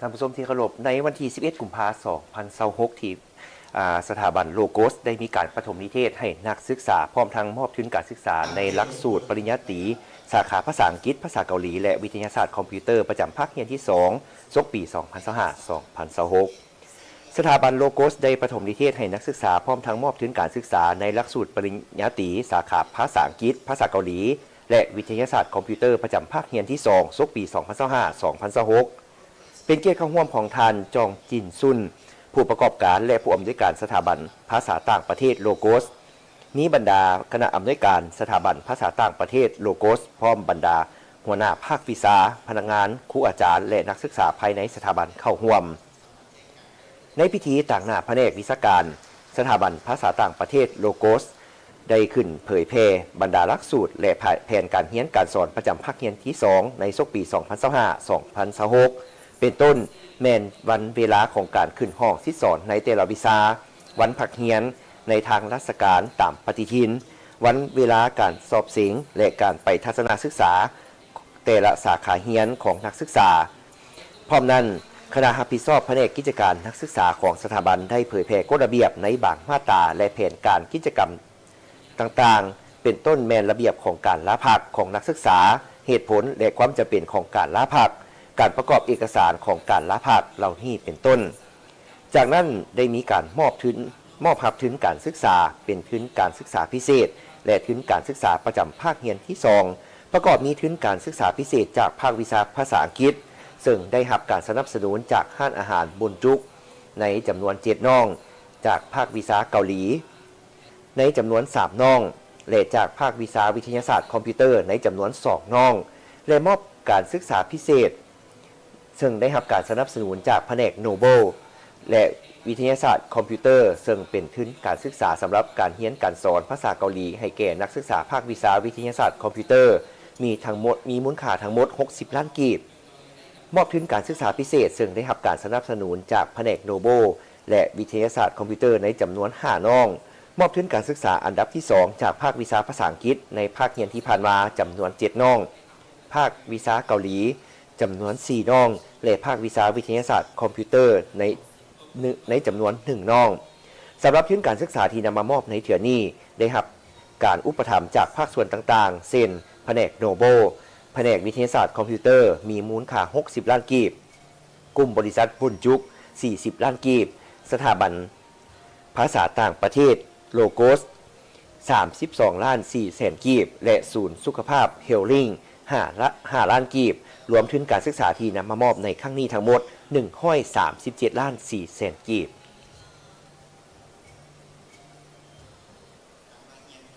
ท่านผู้ชมที่เคารพในวันที่ 11 กุมภาพันธ์ 2026 ที่สถาบันโลโกสได้มีการปฐมนิเทศให้นักศึกษาพร้อมทั้งมอบทุนการศึกษาในหลักสูตรปริญญาตรีสาขาภาษาอังกฤษภาษาเกาหลีและวิทยาศาสตร์คอมพิวเตอร์ประจำภาคเรียนที่2ศกปี 2025-2026 สถาบันโลโกสได้ปฐมนิเทศให้นักศึกษาพร้อมทั้งมอบทุนการศึกษาในหลักสูตรปริญญาตรีสาขาภาษาอังกฤษภาษาเกาหลีและวิทยาศาสตร์คอมพิวเตอร์ประจำภาคเรียนที่2ศกปี 2025-2026 เป็นเกียรติเข้าร่วมของท่านจองจินซุนผู้ประกอบการและผู้อำนวยการสถาบันภาษาต่างประเทศโลโกสนี้บรรดาคณะอำนวยการสถาบันภาษาต่างประเทศโลโกสพร้อมบรรดาหัวหน้าภาควิชาพนักงานครูอาจารย์และนักศึกษาภายในสถาบันเข้าร่วมในพิธีต่างหน้าแผนกวิชาการสถาบันภาษาต่างประเทศโลโกสได้ขึ้นเผยแพร่บรรดาหลักสูตรและแผนการเรียนการสอนประจำภาคเรียนที่2ในศกปี 2025-2026 เป็นต้นแม่นวันเวลาของการขึ้นห้องที่สอนในแต่ละวิชาวันพักเรียนในทางราชการตามปฏิทินวันเวลาการสอบเสียงและการไปทัศนศึกษาแต่ละสาขาเรียนของนักศึกษาพร้อมนั้นคณะรับผิดชอบแผนกกิจการนักศึกษาของสถาบันได้เผยแพร่กฎระเบียบในบางมาตราและแผนการกิจกรรมต่างๆเป็นต้นแม่นระเบียบของการลาพักของนักศึกษาเหตุผลและความจำเป็นของการลาพักการประกอบเอกสารของการลาพักเหล่านี้เป็นต้นจากนั้นได้มีการมอบรับทุนการศึกษาเป็นทุนการศึกษาพิเศษและทุนการศึกษาประจำภาคเรียนที่2ประกอบมีทุนการศึกษาพิเศษจากภาควิชาภาษาอังกฤษซึ่งได้รับการสนับสนุนจากห้านอาหารบุญจุกในจำนวน7น้องจากภาควิชาเกาหลีในจำนวน3น้องและจากภาควิชาวิทยาศาสตร์คอมพิวเตอร์ในจำนวน2น้องและมอบการศึกษาพิเศษซึ่งได้รับการสนับสนุนจากแผนกโนเบิลและวิทยาศาสตร์คอมพิวเตอร์ซึ่งเป็นทุนการศึกษาสำหรับการเรียนการสอนภาษาเกาหลีให้แก่นักศึกษาภาควิชาวิทยาศาสตร์คอมพิวเตอร์มีมูลค่าทั้งหมด60ล้านกีบมอบทุนการศึกษาพิเศษซึ่งได้รับการสนับสนุนจากแผนกโนเบิลและวิทยาศาสตร์คอมพิวเตอร์ในจำนวน5น้องมอบทุนการศึกษาอันดับที่2จากภาควิชาภาษาอังกฤษในภาคเรียนที่ผ่านมาจำนวน7น้องภาควิชาเกาหลีจำนวน4น้องและภาควิชาวิทยาศาสตร์คอมพิวเตอร์ในจำนวน1น้องสำหรับทุนการศึกษาที่นำมามอบในเถื่อนี้ได้รับการอุปถัมภ์จากภาคส่วนต่างๆเช่นแผนกโนเบิลแผนกวิทยาศาสตร์คอมพิวเตอร์มีมูลค่า60ล้านกีบกลุ่มบริษัทบุญจุก40ล้านกีบสถาบันภาษาต่างประเทศโลโกส32ล้าน4แสนกีบและศูนย์สุขภาพเฮลลิง5ล้านกีบรวมทุนการศึกษาที่นำมามอบในครั้งนี้ทั้งหมด137ล้าน4แสนกีบ